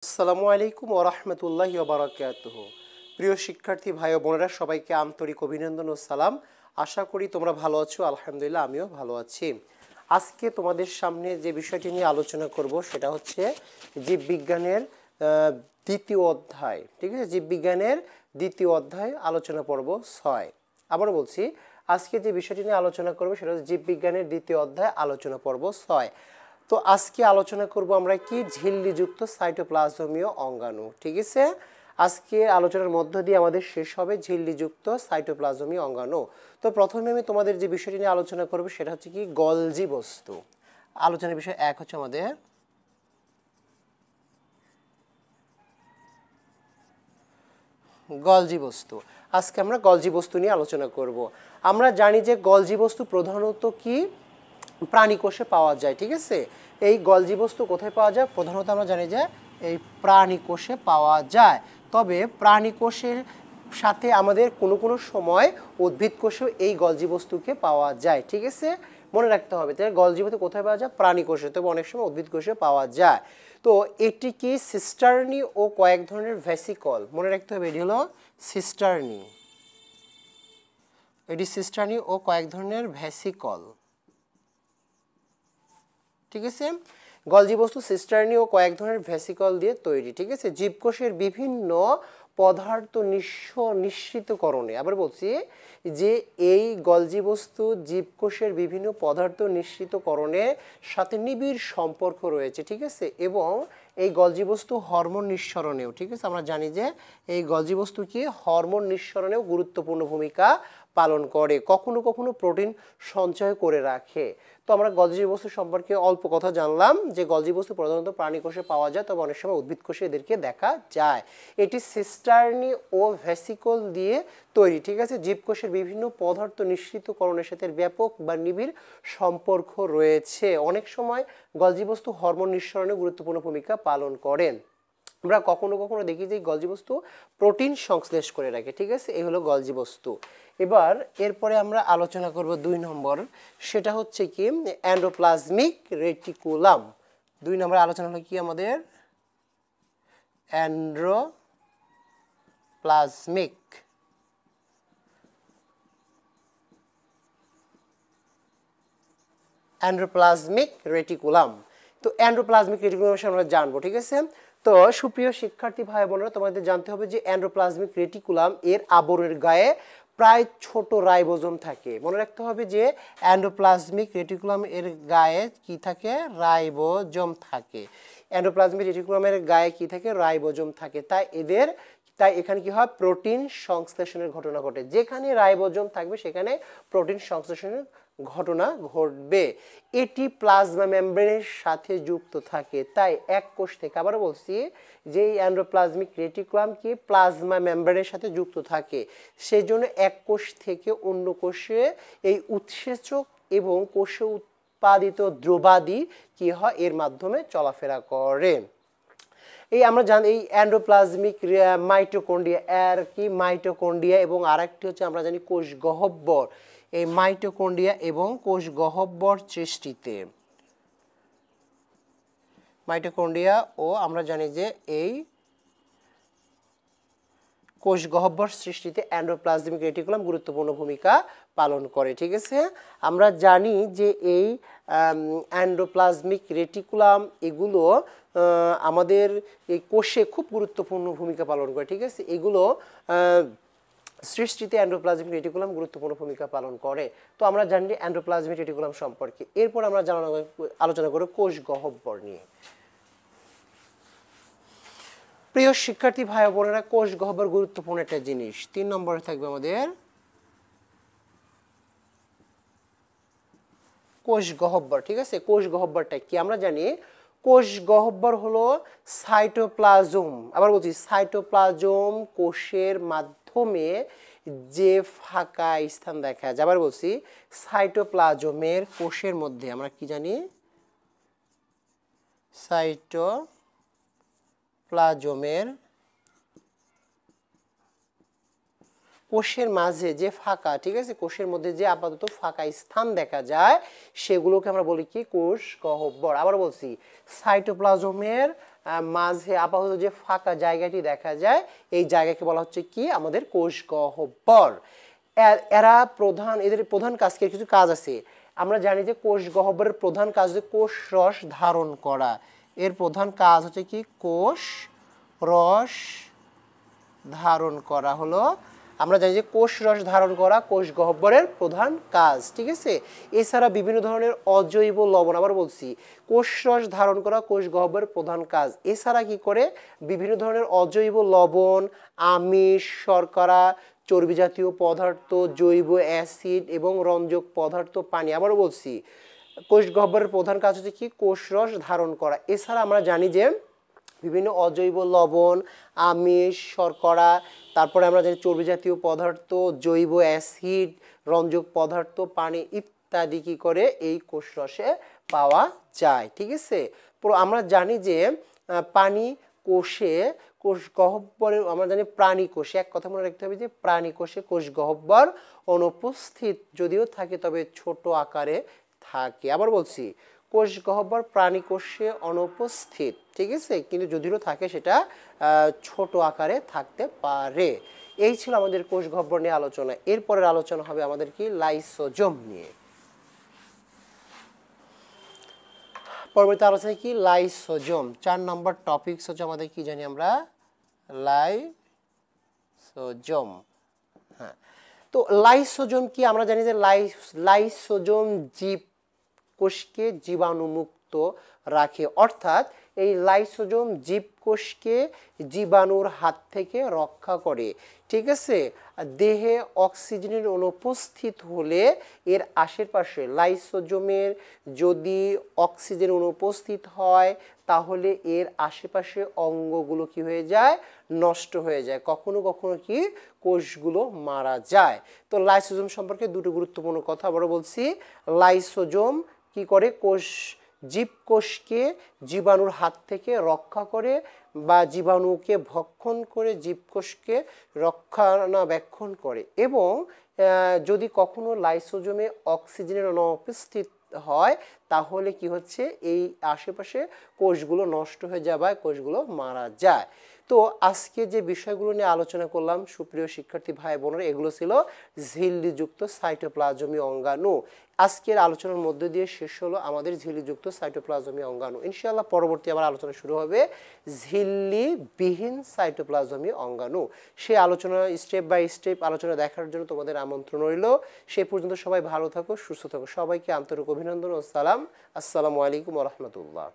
আসসালামু আলাইকুম ওয়া রাহমাতুল্লাহি ওয়া বারাকাতুহু। প্রিয় শিক্ষার্থী ভাই ও বোনেরা, সবাইকে আন্তরিক অভিনন্দন ও সালাম। আশা করি তোমরা ভালো আছো। আলহামদুলিল্লাহ, আমিও ভালো আছি। আজকে তোমাদের সামনে যে বিষয়টি নিয়ে আলোচনা করব সেটা হচ্ছে জীববিজ্ঞানের দ্বিতীয় অধ্যায়। ঠিক আছে, জীববিজ্ঞানের দ্বিতীয় অধ্যায় আলোচনা পর্ব 6। আবার বলছি, আজকে যে বিষয়টি নিয়ে আলোচনা করব সেটা হচ্ছে জীববিজ্ঞানের দ্বিতীয় অধ্যায় আলোচনা পর্ব 6। তো আজকে আলোচনা করব আমরা কি ঝিল্লিযুক্ত সাইটোপ্লাজমীয় অঙ্গাণু। ঠিক আছে, আজকে আলোচনার মধ্য দিয়ে আমাদের শেষ হবে ঝিল্লিযুক্ত সাইটোপ্লাজমীয় অঙ্গাণু। তো প্রথমে আমি তোমাদের যে বিষয়টি নিয়ে আলোচনা করব সেটা হচ্ছে কি গলজি বস্তু। আলোচনার বিষয় 1 হচ্ছে আমাদের গলজি বস্তু। আজকে আমরা গলজি বস্তু নিয়ে আলোচনা করব। আমরা জানি যে গলজি বস্তু প্রধানত কি প্রাণী কোষে পাওয়া যায়। ঠিক আছে, এই গলজি বস্তু কোথায় পাওয়া যায়? প্রধানত আমরা জানি যে এই প্রাণী কোষে পাওয়া যায়। তবে প্রাণী কোষের সাথে আমাদের কোনো কোনো সময় উদ্ভিদ কোষেও এই গলজি বস্তুকে পাওয়া যায়। ঠিক আছে, মনে রাখতে হবে। তাহলে গলজি বস্তু কোথায় পাওয়া যায়? প্রাণী কোষে, তবে অনেক সময় উদ্ভিদ কোষে পাওয়া যায়। তো এটি কি সিস্টার্নি ও কয়েক ধরনের ভেসিকল, মনে রাখতে হবে। এটি হলো সিস্টার্নি, এটি সিস্টার্নি ও কয়েক ধরনের ভেসিকল। ঠিক আছে, গলজি বস্তু সিস্টার্নি ও কয়েক ধরনের ভেসিকল দিয়ে তৈরি। ঠিক আছে, জীবকোষের বিভিন্ন পদার্থ নিঃসৃতকরণে, আবার বলছি যে এই গলজি বস্তু জীবকোষের বিভিন্ন পদার্থ নিঃসৃতকরণের সাথে নিবিড় সম্পর্ক রয়েছে। ঠিক আছে, এবং এই গলজি বস্তু হরমোন নিঃসরণেও, ঠিক আছে, আমরা জানি যে এই গলজি বস্তু কি হরমোন নিঃসরণেও গুরুত্বপূর্ণ ভূমিকা পালন করে, কখনো কখনো প্রোটিন সঞ্চয় করে রাখে। তো আমরা গলজি বস্তু সম্পর্কে অল্প কথা জানলাম যে গলজি বস্তু প্রধানত প্রাণী কোষে পাওয়া যায়, তবে অনেক সময় উদ্ভিদ কোষে এদেরকে দেখা যায়। এটি সিস্টার্নি ও ভেসিকল দিয়ে তৈরি। ঠিক আছে, জীবকোষের বিভিন্ন পদার্থ নিঃসৃতকরণের সাথে ব্যাপক বা নিবিড় সম্পর্ক রয়েছে। অনেক সময় গলজি বস্তু হরমোন নিঃসরণে গুরুত্বপূর্ণ ভূমিকা পালন করেন। আমরা কখনো কখনো দেখি যে গলজি বস্তু প্রোটিন সংশ্লেষ করে রাখে। ঠিক আছে, এই হলো গলজি বস্তু। এবার এরপরে আমরা আলোচনা করব 2 নম্বর, সেটা হচ্ছে কি এন্ডোপ্লাজমিক রেটিকুলাম। 2 নম্বর আলোচনা হলো কি আমাদের এন্ডোপ্লাজমিক রেটিকুলাম। তো এন্ডোপ্লাজমিক রেটিকুলাম আমরা জানবো। ঠিক আছে, তো সুপ্রিয় শিক্ষার্থী ভাই বোনেরা, তোমাদের জানতে হবে যে এন্ডোপ্লাজমিক রেটিকুলাম এর আবরণের গায়ে প্রায় ছোট রাইবোজোম থাকে। মনে রাখতে হবে যে এন্ডোপ্লাজমিক রেটিকুলাম এর গায়ে কি থাকে? রাইবোজোম থাকে। এন্ডোপ্লাজমিক রেটিকুলামের গায়ে কি থাকে? রাইবোজোম থাকে। তাই এখানে কি হয়? প্রোটিন সংশ্লেষণের ঘটনা ঘটে। যেখানে রাইবোজোম থাকবে সেখানে প্রোটিন সংশ্লেষণের ঘটনা ঘটবে। এটি প্লাজমা মেমব্রেনের সাথে যুক্ত থাকে। তাই এক কোষ থেকে, আবার বলছি যে এই এন্ডোপ্লাজমিক রেটিকুলাম কি প্লাজমা মেমব্রেনের সাথে যুক্ত থাকে। সেই জন্য এক কোষ থেকে অন্য কোষে এই উৎসেচক এবং কোষে উৎপাদিত দ্রবাদি কি হয়? এর মাধ্যমে চলাফেরা করে। এই আমরা জানি এই এন্ডোপ্লাজমিক মাইটোকন্ড্রিয়া এর কি মাইটোকন্ড্রিয়া, এবং আরেকটি হচ্ছে আমরা জানি কোষ গহ্বর। এই মাইটোকন্ড্রিয়া এবং কোষ গহ্বর সৃষ্টিতে, মাইটোকন্ড্রিয়া ও আমরা জানি যে এই কোষ গহ্বর সৃষ্টিতে এন্ডোপ্লাজমিক রেটিকুলাম গুরুত্বপূর্ণ ভূমিকা পালন করে। ঠিক আছে, আমরা জানি যে এই এন্ডোপ্লাজমিক রেটিকুলাম এগুলো আমাদের এই কোষে খুব গুরুত্বপূর্ণ ভূমিকা পালন করে। ঠিক আছে, এগুলো সৃষ্টিতে এন্ডোপ্লাজমিক রেটিকুলাম গুরুত্বপূর্ণ ভূমিকা পালন করে। তো আমরা জানি এন্ডোপ্লাজমিক রেটিকুলাম সম্পর্কে। এরপর আমরা আলোচনা করব কোষ গহ্বর নিয়ে। প্রিয় শিক্ষার্থী ভাই বোনেরা, কোষ গহ্বর গুরুত্বপূর্ণ একটা জিনিস। 3 নম্বরে থাকবে আমাদের কোষ গহ্বর। ঠিক আছে, কোষ গহ্বরটা কি? আমরা জানি কোষ গহ্বর হলো সাইটোপ্লাজম, আবার বলছি সাইটোপ্লাজম কোষের মাধ্যমে যে ফাঁকা স্থান দেখা যায়। আবার বলছি সাইটোপ্লাজমের কোষের মধ্যে আমরা কি জানি? সাইটোপ্লাজমের কোষের মাঝে যে ফাঁকা, ঠিক আছে, কোষের মধ্যে যে আপাতত ফাঁকা স্থান দেখা যায় সেগুলোকে আমরা বলি কি? কোষ গহ্বর। আবার বলছি সাইটোপ্লাজমের মাঝে আপাতত যে ফাঁকা জায়গাটি দেখা যায় এই জায়গাকে বলা হচ্ছে কি আমাদের কোষ গহ্বর। এদের প্রধান কাজ কি, কিছু কাজ আছে। আমরা জানি যে কোষ গহ্বরের প্রধান কাজ হচ্ছে কোষ রস ধারণ করা। এর প্রধান কাজ হচ্ছে কি কোষ রস ধারণ করা হলো, আমরা জানি যে কোষ রস ধারণ করা কোষ গহ্বরের প্রধান কাজ, ঠিক আছে। এছাড়া বিভিন্ন ধরনের অজৈব লবণ, আবার বলছি কোষ রস ধারণ করা কোষ গহ্বরের প্রধান কাজ। এছাড়া কি করে বিভিন্ন ধরনের অজৈব লবণ, আমিষ, শর্করা, চর্বি জাতীয় পদার্থ, জৈব অ্যাসিড এবং রঞ্জক পদার্থ, পানি। আবারও বলছি কোষ গহ্বরের প্রধান কাজ হচ্ছে কি কোষ রস ধারণ করা। এছাড়া আমরা জানি যে বিভিন্ন অজৈব লবণ, আমিষ, শর্করা, তারপরে আমরা জানি চর্বি জাতীয় পদার্থ, জৈব অ্যাসিড, রঞ্জক পদার্থ, পানি ইত্যাদি কি করে এই কোষ রসে পাওয়া যায়, ঠিক আছে। আমরা জানি যে পানি কোষে কোষ গহ্বরে, আমরা জানি প্রাণী কোষে, এক কথা মনে রাখতে হবে যে প্রাণী কোষে কোষ গহ্বর অনুপস্থিত, যদিও থাকে তবে ছোট আকারে থাকে। আবার বলছি কোষ গহ্বর প্রাণী কোষে অনুপস্থিত, ঠিক আছে, কিন্তু যদিও থাকে সেটা ছোট আকারে থাকতে পারে। এই ছিল আমাদের কোষ গহ্বর নিয়ে আলোচনা। এরপরের আলোচনা হবে আমাদের কি লাইসোজোম নিয়ে। পরবর্তী আলোচনা কি লাইসোজোম। 4 নম্বর টপিকস হচ্ছে আমাদের কি জানি আমরা লাইসোজোম। হ্যাঁ, তো লাইসোজোম কি আমরা জানি যে লাইসোজোম জীব কোষকে জীবাণুমুক্ত রাখে, অর্থাৎ এই লাইসোজোম জীবকোষকে জীবাণুর হাত থেকে রক্ষা করে, ঠিক আছে। দেহে অক্সিজেনের অনুপস্থিত হলে এর আশেপাশে লাইসোজোমের যদি অক্সিজেন অনুপস্থিত হয় তাহলে এর আশেপাশে অঙ্গগুলো কি হয়ে যায়, নষ্ট হয়ে যায়, কখনো কখনো কি কোষগুলো মারা যায়। তো লাইসোজোম সম্পর্কে দুটো গুরুত্বপূর্ণ কথা আবারও বলছি। লাইসোজোম কি করে, জীবকোষকে জীবাণুর হাত থেকে রক্ষা করে বা জীবাণুকে ভক্ষণ করে জীবকোষকে রক্ষণাবেক্ষণ করে, এবং যদি কখনো লাইসোজোমে অক্সিজেনের অনুপস্থিত হয় তাহলে কি হচ্ছে এই আশেপাশে কোষগুলো নষ্ট হয়ে যায় বা কোষগুলো মারা যায়। তো আজকে যে বিষয়গুলো নিয়ে আলোচনা করলাম সুপ্রিয় শিক্ষার্থী ভাই বোনেরা, এগুলো ছিল ঝিল্লিযুক্ত সাইটোপ্লাজমীয় অঙ্গাণু। আজকের আলোচনার মধ্যে দিয়ে শেষ হলো আমাদের ঝিল্লিযুক্ত সাইটোপ্লাজমীয় অঙ্গাণু। ইনশাআল্লাহ পরবর্তী আবার আলোচনা শুরু হবে ঝিল্লিবিহীন সাইটোপ্লাজমীয় অঙ্গাণু। সেই আলোচনা স্টেপ বাই স্টেপ আলোচনা দেখার জন্য তোমাদের আমন্ত্রণ রইল। সেই পর্যন্ত সবাই ভালো থাকো, সুস্থ থাকো। সবাইকে আন্তরিক অভিনন্দন ও সালাম। আসসালামু আলাইকুম ওয়া রাহমাতুল্লাহ।